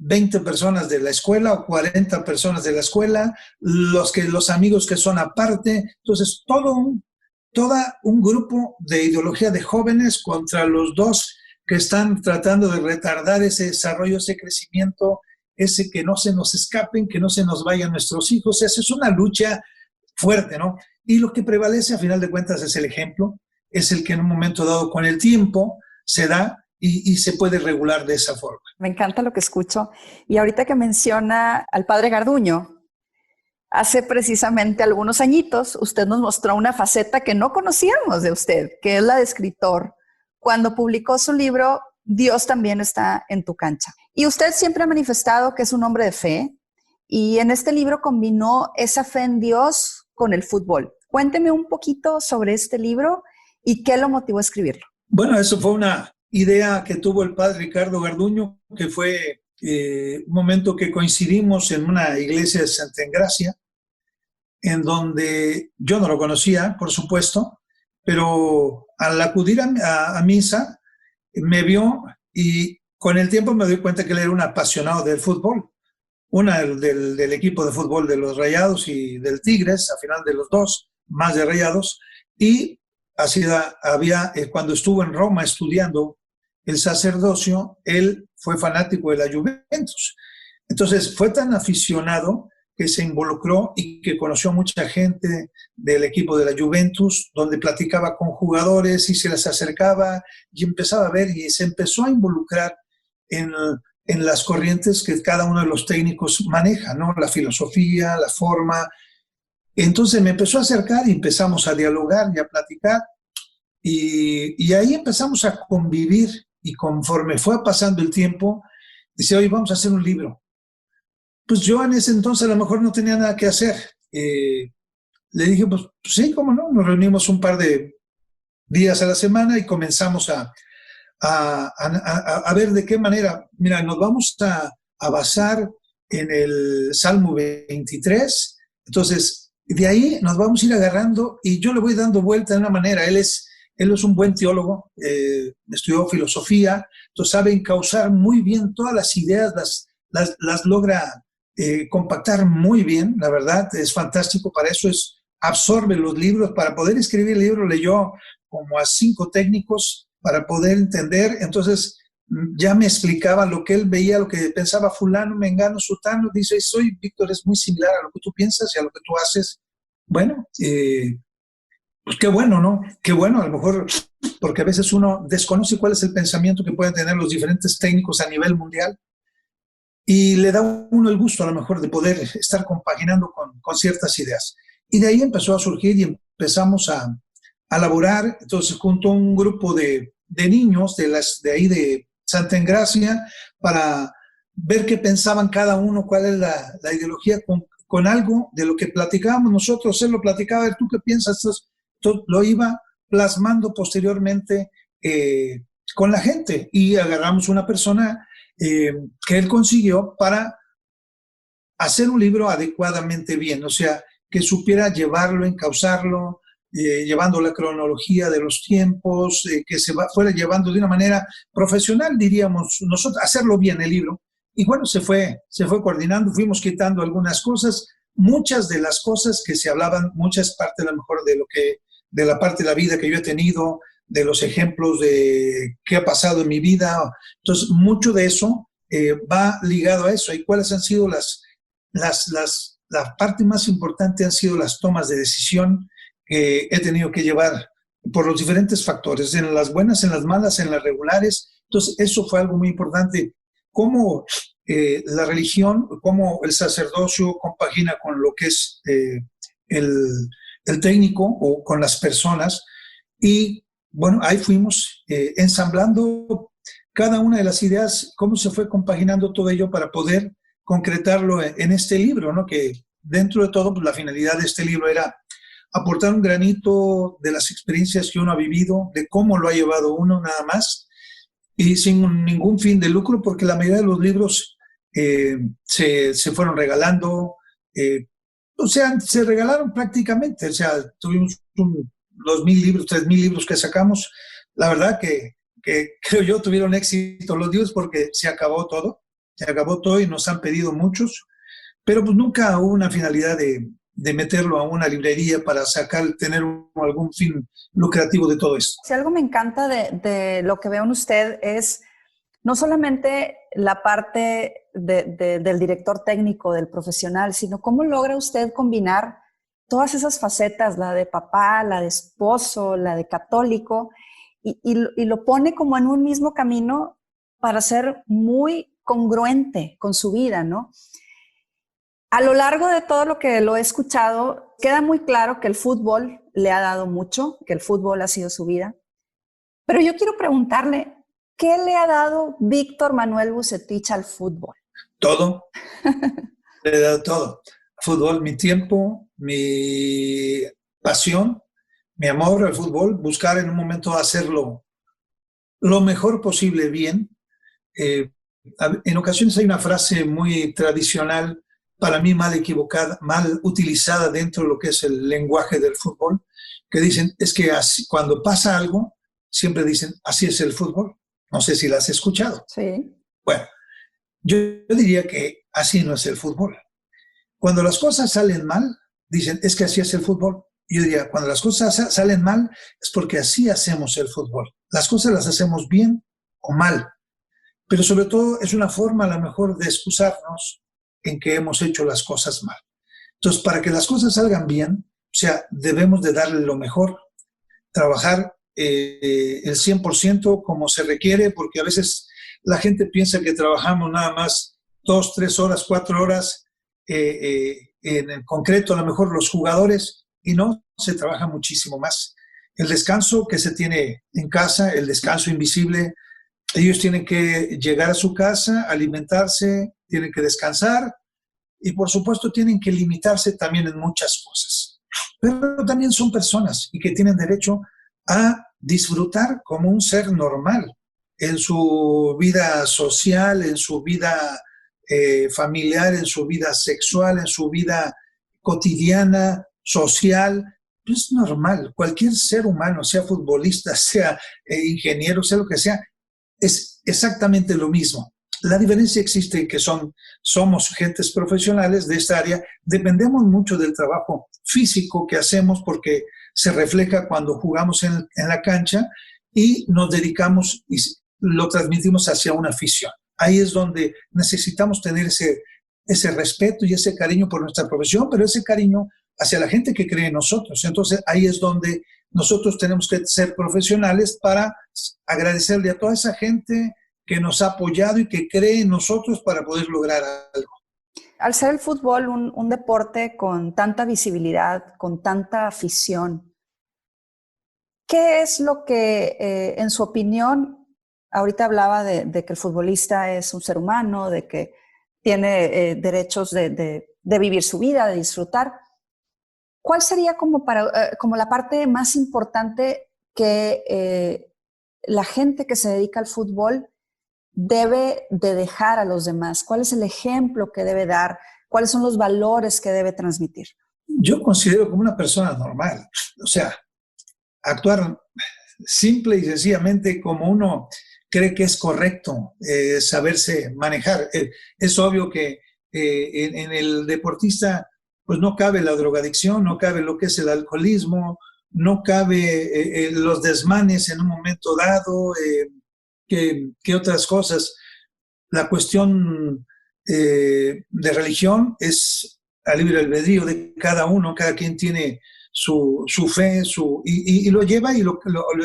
20 personas de la escuela o 40 personas de la escuela, los amigos que son aparte. Entonces, todo un grupo de ideología de jóvenes contra los dos que están tratando de retardar ese desarrollo, ese crecimiento, ese que no se nos escapen, que no se nos vayan nuestros hijos. Esa es una lucha fuerte, ¿no? Y lo que prevalece, a final de cuentas, es el ejemplo, es el que en un momento dado, con el tiempo, se da y se puede regular de esa forma. Me encanta lo que escucho. Y ahorita que menciona al padre Garduño, hace precisamente algunos añitos, usted nos mostró una faceta que no conocíamos de usted, que es la de escritor, cuando publicó su libro Dios también está en tu cancha. Y usted siempre ha manifestado que es un hombre de fe, y en este libro combinó esa fe en Dios con el fútbol. Cuénteme un poquito sobre este libro y qué lo motivó a escribirlo. Bueno, eso fue una idea que tuvo el padre Ricardo Garduño, que fue un momento que coincidimos en una iglesia de Santa Engracia, en donde yo no lo conocía, por supuesto, pero al acudir a misa, me vio y con el tiempo me doy cuenta que él era un apasionado del fútbol, del equipo de fútbol de los Rayados y del Tigres, al final de los dos, más de Rayados, y cuando estuvo en Roma estudiando el sacerdocio, él fue fanático de la Juventus. Entonces fue tan aficionado que se involucró y que conoció a mucha gente del equipo de la Juventus, donde platicaba con jugadores y se les acercaba y empezaba a ver y se empezó a involucrar en las corrientes que cada uno de los técnicos maneja, ¿no? La filosofía, la forma. Entonces me empezó a acercar y empezamos a dialogar y a platicar y ahí empezamos a convivir. Y conforme fue pasando el tiempo, dice, oye, vamos a hacer un libro. Pues yo en ese entonces a lo mejor no tenía nada que hacer. Le dije, pues sí, cómo no, nos reunimos un par de días a la semana y comenzamos a ver de qué manera. Mira, nos vamos a basar en el Salmo 23, entonces de ahí nos vamos a ir agarrando y yo le voy dando vuelta de una manera. Él es un buen teólogo, estudió filosofía, entonces sabe encauzar muy bien todas las ideas, las logra compactar muy bien, la verdad, es fantástico. Para eso absorbe los libros. Para poder escribir el libro leyó como a 5 técnicos para poder entender. Entonces ya me explicaba lo que él veía, lo que pensaba fulano, mengano, sutano. Dice, Víctor, es muy similar a lo que tú piensas y a lo que tú haces. Bueno, pues qué bueno, ¿no? Qué bueno, a lo mejor, porque a veces uno desconoce cuál es el pensamiento que pueden tener los diferentes técnicos a nivel mundial y le da uno el gusto a lo mejor de poder estar compaginando con ciertas ideas. Y de ahí empezó a surgir y empezamos a elaborar, entonces junto a un grupo de niños de ahí de Santa Engracia para ver qué pensaban cada uno, cuál es la ideología con algo de lo que platicábamos nosotros. Él lo platicaba, a ver, ¿tú qué piensas? Entonces, lo iba plasmando posteriormente con la gente y agarramos una persona que él consiguió para hacer un libro adecuadamente bien, o sea, que supiera llevarlo, encauzarlo, llevando la cronología de los tiempos, que fuera llevando de una manera profesional, diríamos nosotros, hacerlo bien el libro. Y bueno, se fue coordinando, fuimos quitando algunas cosas, muchas de las cosas que se hablaban, muchas partes a lo mejor de la parte de la vida que yo he tenido, de los ejemplos de qué ha pasado en mi vida. Entonces, mucho de eso va ligado a eso. ¿Y cuáles han sido la parte más importante? Han sido las tomas de decisión que he tenido que llevar por los diferentes factores, en las buenas, en las malas, en las regulares. Entonces, eso fue algo muy importante. Cómo la religión, cómo el sacerdocio compagina con lo que es el técnico o con las personas. Y bueno, ahí fuimos ensamblando cada una de las ideas, cómo se fue compaginando todo ello para poder concretarlo en este libro, ¿no? Que dentro de todo, pues, la finalidad de este libro era aportar un granito de las experiencias que uno ha vivido, de cómo lo ha llevado uno nada más, y sin ningún fin de lucro, porque la mayoría de los libros se fueron regalando, o sea, se regalaron prácticamente, o sea, tuvimos 2,000 libros, 3,000 libros que sacamos, la verdad que creo yo tuvieron éxito los libros porque se acabó todo y nos han pedido muchos, pero pues nunca hubo una finalidad de meterlo a una librería para tener algún fin lucrativo de todo esto. Si algo me encanta de lo que veo en usted es no solamente la parte del director técnico, del profesional, sino cómo logra usted combinar todas esas facetas, la de papá, la de esposo, la de católico, y lo pone como en un mismo camino para ser muy congruente con su vida, ¿no? A lo largo de todo lo que lo he escuchado, queda muy claro que el fútbol le ha dado mucho, que el fútbol ha sido su vida. Pero yo quiero preguntarle, ¿qué le ha dado Víctor Manuel Vucetich al fútbol? Todo. Le he dado todo. Fútbol, mi tiempo, mi pasión, mi amor al fútbol, buscar en un momento hacerlo lo mejor posible bien. En ocasiones hay una frase muy tradicional, para mí mal equivocada, mal utilizada dentro de lo que es el lenguaje del fútbol, que dicen, es que así, cuando pasa algo, siempre dicen, así es el fútbol. No sé si la has escuchado. Sí. Bueno, yo diría que así no es el fútbol. Cuando las cosas salen mal, dicen, es que así es el fútbol. Yo diría, cuando las cosas salen mal, es porque así hacemos el fútbol. Las cosas las hacemos bien o mal, pero sobre todo es una forma a lo mejor de excusarnos en que hemos hecho las cosas mal. Entonces, para que las cosas salgan bien, o sea, debemos de darle lo mejor, trabajar el 100% como se requiere, porque a veces la gente piensa que trabajamos nada más 2, 3 horas, 4 horas en el concreto, a lo mejor los jugadores, y no, se trabaja muchísimo más. El descanso que se tiene en casa, el descanso invisible, ellos tienen que llegar a su casa, alimentarse, tienen que descansar y por supuesto tienen que limitarse también en muchas cosas. Pero también son personas y que tienen derecho a disfrutar como un ser normal en su vida social, en su vida familiar, en su vida sexual, en su vida cotidiana, social. Es normal. Cualquier ser humano, sea futbolista, sea ingeniero, sea lo que sea, es exactamente lo mismo. La diferencia existe en que somos gentes profesionales de esta área, dependemos mucho del trabajo físico que hacemos porque se refleja cuando jugamos en la cancha y nos dedicamos y lo transmitimos hacia una afición. Ahí es donde necesitamos tener ese respeto y ese cariño por nuestra profesión, pero ese cariño hacia la gente que cree en nosotros. Entonces ahí es donde nosotros tenemos que ser profesionales para agradecerle a toda esa gente que nos ha apoyado y que cree en nosotros para poder lograr algo. Al ser el fútbol un deporte con tanta visibilidad, con tanta afición, ¿qué es lo que, en su opinión, ahorita hablaba de que el futbolista es un ser humano, de que tiene derechos de vivir su vida, de disfrutar? ¿Cuál sería como la parte más importante que la gente que se dedica al fútbol debe de dejar a los demás? ¿Cuál es el ejemplo que debe dar? ¿Cuáles son los valores que debe transmitir? Yo considero como una persona normal, o sea, actuar simple y sencillamente como uno cree que es correcto, saberse manejar. Es obvio que en el deportista pues no cabe la drogadicción, no cabe lo que es el alcoholismo, no cabe los desmanes en un momento dado, que otras cosas. La cuestión de religión es a libre albedrío de cada uno, cada quien tiene su fe, y lo lleva y lo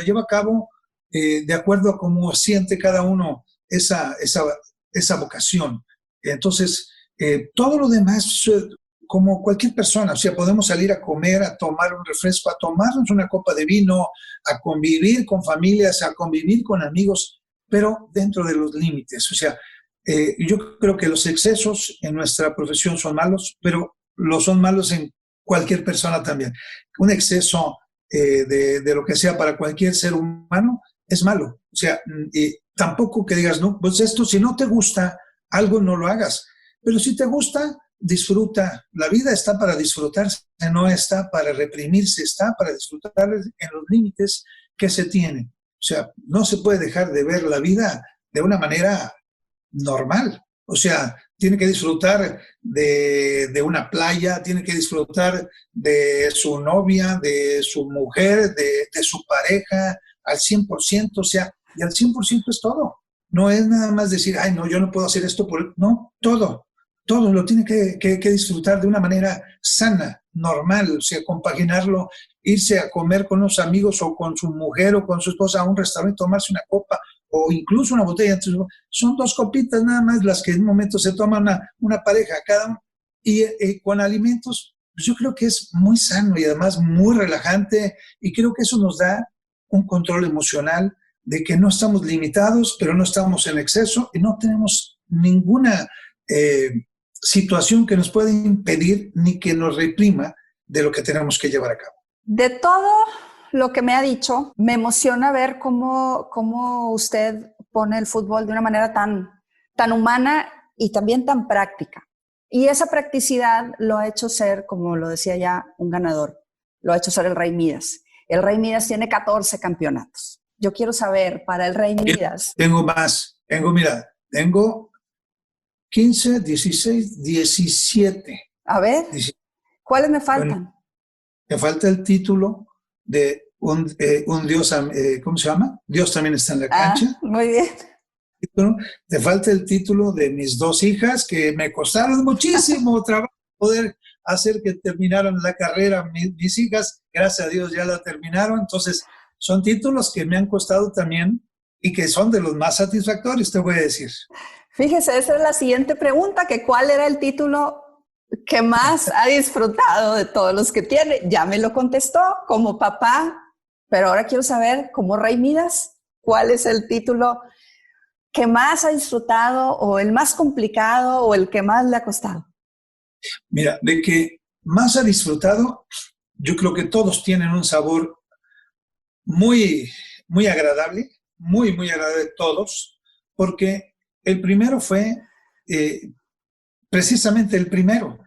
lleva a cabo de acuerdo a cómo siente cada uno esa vocación. Entonces, todo lo demás, como cualquier persona, o sea, podemos salir a comer, a tomar un refresco, a tomarnos una copa de vino, a convivir con familias, a convivir con amigos, pero dentro de los límites. O sea, yo creo que los excesos en nuestra profesión son malos, pero lo son malos en cualquier persona también. Un exceso de lo que sea para cualquier ser humano es malo. O sea, tampoco que digas, no, pues esto, si no te gusta algo, no lo hagas. Pero si te gusta, disfruta. La vida está para disfrutarse, no está para reprimirse, está para disfrutar en los límites que se tienen. O sea, no se puede dejar de ver la vida de una manera normal. O sea, tiene que disfrutar de una playa, tiene que disfrutar de su novia, de su mujer, de su pareja, al 100%, o sea, y al 100% es todo. No es nada más decir, ay, no, yo no puedo hacer esto por... No, todo lo tiene que disfrutar de una manera sana, normal, o sea, compaginarlo, irse a comer con los amigos o con su mujer o con su esposa a un restaurante, tomarse una copa o incluso una botella. Entonces, son 2 copitas nada más las que en un momento se toma una pareja cada uno. Y con alimentos, pues yo creo que es muy sano y además muy relajante, y creo que eso nos da un control emocional de que no estamos limitados, pero no estamos en exceso y no tenemos ninguna situación que nos pueda impedir ni que nos reprima de lo que tenemos que llevar a cabo. De todo lo que me ha dicho, me emociona ver cómo usted pone el fútbol de una manera tan humana y también tan práctica. Y esa practicidad lo ha hecho ser, como lo decía ya, un ganador. Lo ha hecho ser el Rey Midas. El Rey Midas tiene 14 campeonatos. Yo quiero saber, para el Rey Midas... Tengo más. Tengo 15, 16, 17. A ver, 17. ¿Cuáles me faltan? Bueno, me falta el título de un Dios, ¿cómo se llama? Dios también está en la cancha. Muy bien. Te falta el título de mis 2 hijas, que me costaron muchísimo trabajo poder hacer que terminaran la carrera. Mis hijas, gracias a Dios, ya la terminaron. Entonces, son títulos que me han costado también y que son de los más satisfactorios, te voy a decir. Fíjese, esa es la siguiente pregunta, que ¿cuál era el título que más ha disfrutado de todos los que tiene? Ya me lo contestó como papá, pero ahora quiero saber, como Rey Midas, ¿cuál es el título que más ha disfrutado, o el más complicado, o el que más le ha costado? Mira, de que más ha disfrutado, yo creo que todos tienen un sabor muy, muy agradable, muy agradable todos, porque el primero fue precisamente el primero,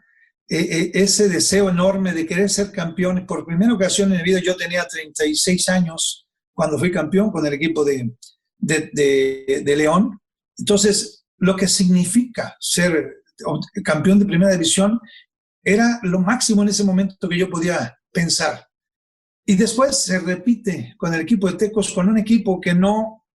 ese deseo enorme de querer ser campeón. Por primera ocasión en mi vida, yo tenía 36 años cuando fui campeón con el equipo de León. Entonces, lo que significa ser campeón de primera división era lo máximo en ese momento que yo podía pensar. Y después se repite con el equipo de Tecos, con un equipo que no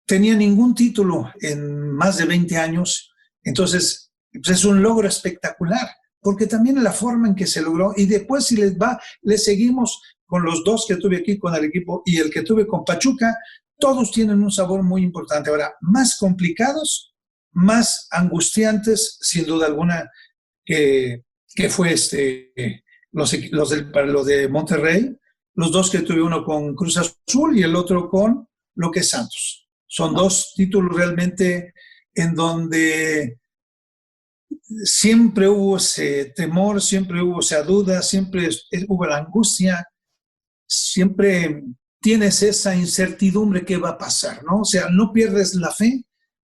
tenía ningún título en más de 20 años. Entonces, pues es un logro espectacular, porque también la forma en que se logró, y después si les seguimos con los 2 que tuve aquí con el equipo y el que tuve con Pachuca, todos tienen un sabor muy importante. Ahora, más complicados, más angustiantes, sin duda alguna, que fue los de Monterrey, los 2 que tuve, uno con Cruz Azul y el otro con lo que es Santos. Son 2 títulos realmente en donde siempre hubo ese temor, siempre hubo esa duda, siempre hubo la angustia, siempre tienes esa incertidumbre que va a pasar, ¿no? O sea, no pierdes la fe,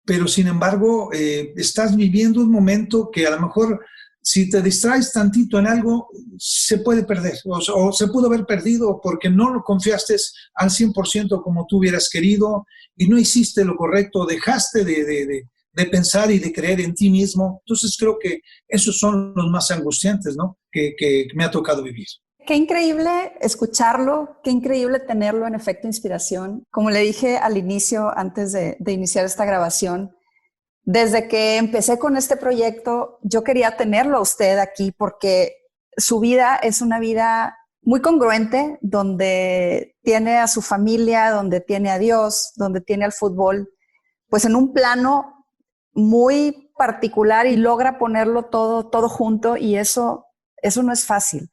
pero sin embargo estás viviendo un momento que a lo mejor, si te distraes tantito en algo, se puede perder, o se pudo haber perdido porque no lo confiaste al 100% como tú hubieras querido y no hiciste lo correcto, dejaste de pensar y de creer en ti mismo. Entonces creo que esos son los más angustiantes, ¿no? que me ha tocado vivir. Qué increíble escucharlo, qué increíble tenerlo en Efecto Inspiración. Como le dije al inicio, antes de iniciar esta grabación, desde que empecé con este proyecto, yo quería tenerlo a usted aquí porque su vida es una vida muy congruente, donde tiene a su familia, donde tiene a Dios, donde tiene al fútbol, pues en un plano muy particular, y logra ponerlo todo junto, y eso no es fácil.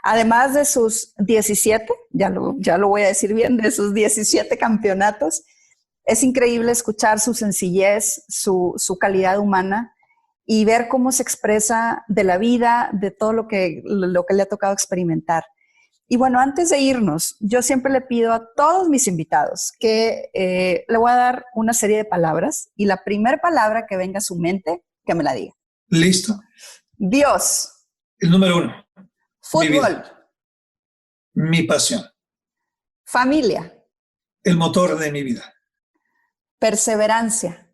Además de sus 17, ya lo voy a decir bien, de sus 17 campeonatos, Es increíble escuchar su sencillez, su calidad humana y ver cómo se expresa de la vida, de todo lo que le ha tocado experimentar. Y bueno, antes de irnos, yo siempre le pido a todos mis invitados que le voy a dar una serie de palabras y la primera palabra que venga a su mente, que me la diga. Listo. Dios. El número 1. Fútbol. Mi pasión. Familia. El motor de mi vida. Perseverancia.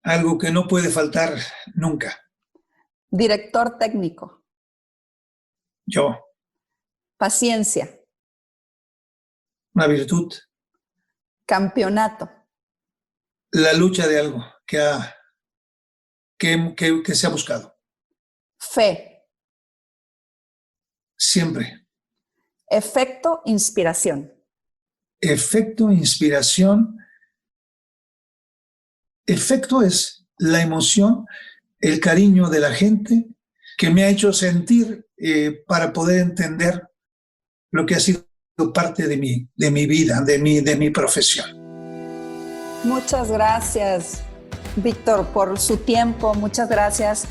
Algo que no puede faltar nunca. Director técnico. Yo. Paciencia. Una virtud. Campeonato. La lucha de algo que se ha buscado. Fe. Siempre. Efecto inspiración. Efecto inspiración. Efecto es la emoción, el cariño de la gente que me ha hecho sentir para poder entender lo que ha sido parte de mi vida, de mi profesión. Muchas gracias, Víctor, por su tiempo. Muchas gracias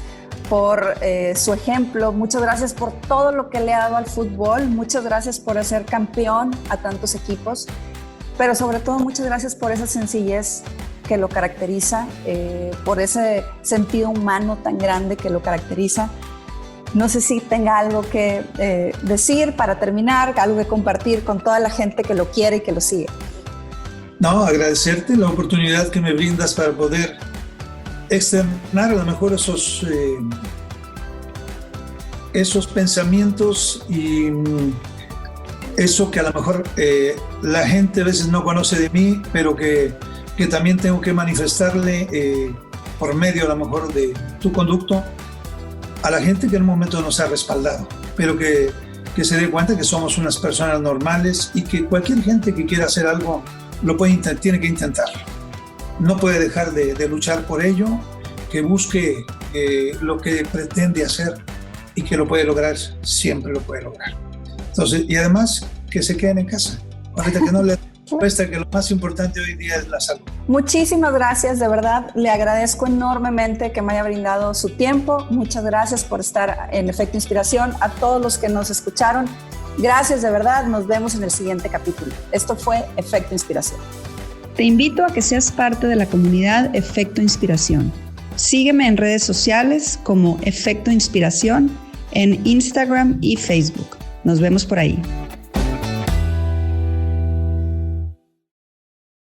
por su ejemplo. Muchas gracias por todo lo que le ha dado al fútbol. Muchas gracias por hacer campeón a tantos equipos. Pero sobre todo, muchas gracias por esa sencillez que lo caracteriza, por ese sentido humano tan grande que lo caracteriza. No sé si tenga algo que decir para terminar, algo que compartir con toda la gente que lo quiere y que lo sigue. No, agradecerte la oportunidad que me brindas para poder externar a lo mejor esos pensamientos y eso que a lo mejor la gente a veces no conoce de mí, pero que también tengo que manifestarle por medio a lo mejor de tu conducto a la gente que en un momento nos ha respaldado, pero que se dé cuenta que somos unas personas normales y que cualquier gente que quiera hacer algo tiene que intentarlo. No puede dejar de luchar por ello, que busque lo que pretende hacer y que lo puede lograr, siempre lo puede lograr. Entonces, y además que se queden en casa, ahorita que no le cuesta, que lo más importante hoy día es la salud. Muchísimas gracias, de verdad, le agradezco enormemente que me haya brindado su tiempo. Muchas gracias por estar en Efecto Inspiración. A todos los que nos escucharon, gracias de verdad, nos vemos en el siguiente capítulo. Esto fue Efecto Inspiración. Te invito a que seas parte de la comunidad Efecto Inspiración. Sígueme en redes sociales como Efecto Inspiración en Instagram y Facebook. Nos vemos por ahí.